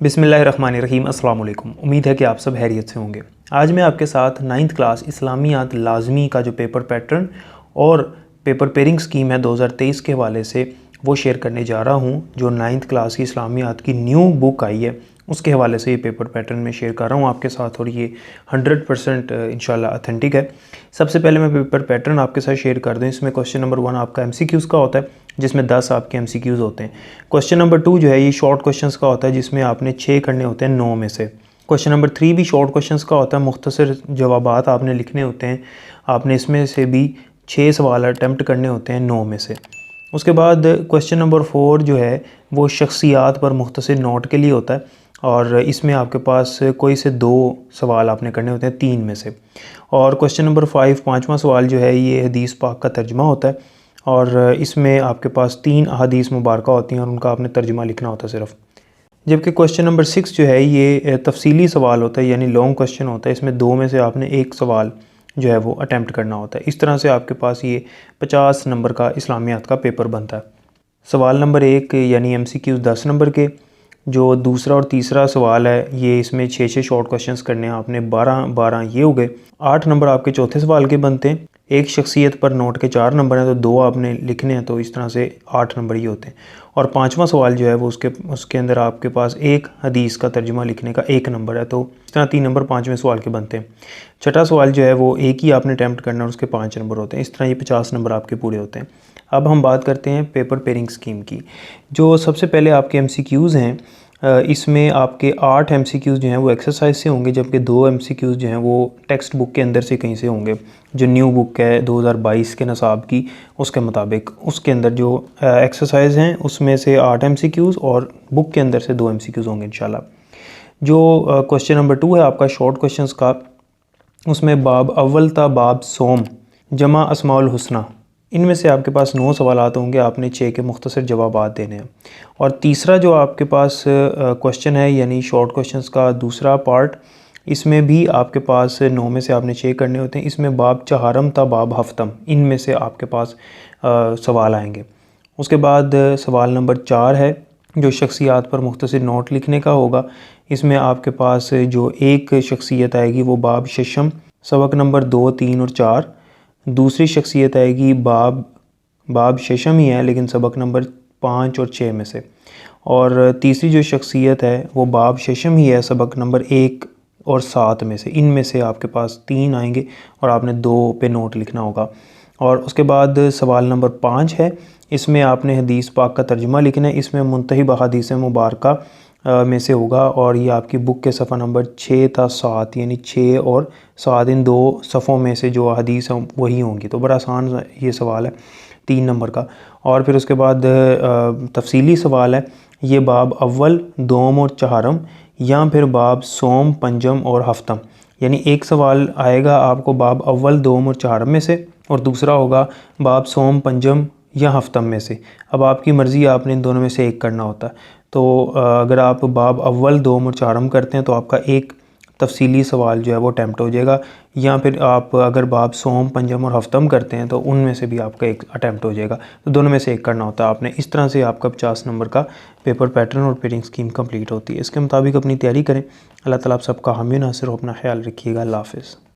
बिस्मिल्लाहिर्रहमानिर्रहीम। अस्सलाम वालेकुम। उम्मीद है कि आप सब खैरियत से होंगे। आज मैं आपके साथ 9th क्लास इस्लामियात लाजमी का जो पेपर पैटर्न और पेपर पेयरिंग स्कीम है 2023 के हवाले से वो शेयर करने जा रहा हूँ। जो 9th क्लास की इस्लामियात की न्यू बुक आई है उसके हवाले से ये पेपर पैटर्न में शेयर कर रहा हूँ आपके साथ, और ये 100% इंशाल्लाह ऑथेंटिक है। सबसे पहले मैं पेपर पैटर्न आपके साथ शेयर कर दूँ। इसमें क्वेश्चन नंबर 1 आपका MCQs का होता है, जिसमें 10 आपके MCQs होते हैं। क्वेश्चन नंबर 2 जो है ये शॉर्ट क्वेश्चंस का होता है, जिसमें आपने 6 करने होते हैं 9 में से। क्वेश्चन नंबर 3 भी शॉर्ट क्वेश्चंस का होता है, मुख्तसर जवाबात आपने लिखने होते हैं। आपने इसमें से भी 6 सवाल अटैम्प्ट करने होते हैं 9 में से। उसके बाद क्वेश्चन नंबर 4 जो है वो शख्सियात पर मुख्तसर नोट के लिए होता है, और इसमें आपके पास कोई से 2 सवाल आपने करने होते हैं 3 में से। और क्वेश्चन नंबर 5 पाँचवा सवाल जो है ये हदीस पाक का तर्जुमा होता है, और इसमें आपके पास 3 अहादीस मुबारका होती हैं और उनका आपने तर्जुमा लिखना होता है सिर्फ। जबकि क्वेश्चन नंबर 6 जो है ये तफसीली सवाल होता है, यानी लॉन्ग क्वेश्चन होता है। इसमें 2 में से आपने 1 सवाल जो है वो अटैम्प्ट करना होता है। इस तरह से आपके पास ये 50 नंबर का इस्लामियात का पेपर बनता है। सवाल नंबर 1 यानी MCQ 10 नंबर के। जो दूसरा और तीसरा सवाल है ये इसमें 6 शॉर्ट क्वेश्चंस करने हैं आपने, 12 ये हो गए। 8 नंबर आपके चौथे सवाल के बनते हैं। एक शख्सियत पर नोट के 4 नंबर हैं, तो 2 आपने लिखने हैं, तो इस तरह से 8 नंबर ही होते हैं। और 5वां सवाल जो है वो उसके अंदर आपके पास एक हदीस का तर्जुमा लिखने का 1 नंबर है, तो इस तरह 3 नंबर 5वें सवाल के बनते हैं। छठा सवाल जो है वो एक ही आपने अटैम्प्ट करना है और उसके 5 नंबर होते हैं। इस तरह ये 50 नंबर आपके पूरे होते हैं। अब हम बात करते हैं पेपर पेयरिंग स्कीम की। जो सबसे पहले आपके MCQs हैं, इसमें आपके 8 MCQs जो हैं वो एक्सरसाइज से होंगे, जबकि 2 MCQs जो हैं वो टेक्स्ट बुक के अंदर से कहीं से होंगे। जो न्यू बुक है 2022 के नसाब की, उसके मुताबिक उसके अंदर जो एक्सरसाइज हैं उसमें से 8 MCQs और बुक के अंदर से 2 MCQs होंगे इंशाल्लाह। जो क्वेश्चन नंबर 2 है आपका शॉर्ट क्वेश्चंस का, उसमें बाब अव्वल था बाब सोम जमा अस्माउल हुस्ना। इनमें से आपके पास 9 सवालात होंगे, आपने 6 के मुख्तसर जवाबात देने हैं। और तीसरा जो आपके पास क्वेश्चन है यानी शॉर्ट क्वेश्चंस का दूसरा पार्ट, इसमें भी आपके पास 9 में से आपने 6 करने होते हैं। इसमें बाब चहारम था बाब हफ्तम, इनमें से आपके पास सवाल आएंगे। उसके बाद सवाल नंबर 4 है जो शख्सियात पर मुख्तसर नोट लिखने का होगा। इसमें आपके पास जो एक शख्सियत आएगी वो बाब शशम, सबक नंबर 2, 3 और 4। दूसरी शख्सियत आएगी बाब शशम ही है लेकिन सबक नंबर 5 और 6 में से। और तीसरी जो शख्सियत है वो बाब शशम ही है, सबक नंबर 1 और 7 में से। इनमें से आपके पास 3 आएंगे और आपने 2 पे नोट लिखना होगा। और उसके बाद सवाल नंबर 5 है, इसमें आपने हदीस पाक का तर्जुमा लिखना है। इसमें मुंतहिब हदीस मुबारका में से होगा, और ये आपकी बुक के सफ़ा नंबर 6 था 7, यानी 6 और 7 इन 2 सफ़ों में से जो हदीस हैं वही होंगी। तो बड़ा आसान ये सवाल है 3 नंबर का। और फिर उसके बाद तफसीली सवाल है, ये बाब अव्वल दोम और चहारम या फिर बाब सोम पंजम और हफ्तम। यानी एक सवाल आएगा आपको बाब अव्वल दोम और चहारम में से, और दूसरा होगा बाब सोम पंजम या हफ्तम में से। अब आपकी मर्ज़ी, आपने इन दोनों में से एक करना होता है। तो अगर आप बाब अव्वल दोम और चहारम करते हैं तो आपका एक तफसीली सवाल जो है वो अटैम्प्ट हो जाएगा, या फिर आप अगर बाब सोम पंजम और हफ्तम करते हैं तो उनमें से भी आपका एक अटैम्प्ट हो जाएगा। तो दोनों में से एक करना होता है आपने। इस तरह से आपका 50 नंबर का पेपर पैटर्न और पेयरिंग स्कीम कंप्लीट होती है। इसके मुताबिक अपनी तैयारी करें। अल्लाह ताला आप सबका हामी नासिर हो। अपना ख्याल रखिएगा। अल्लाह हाफ़िज़।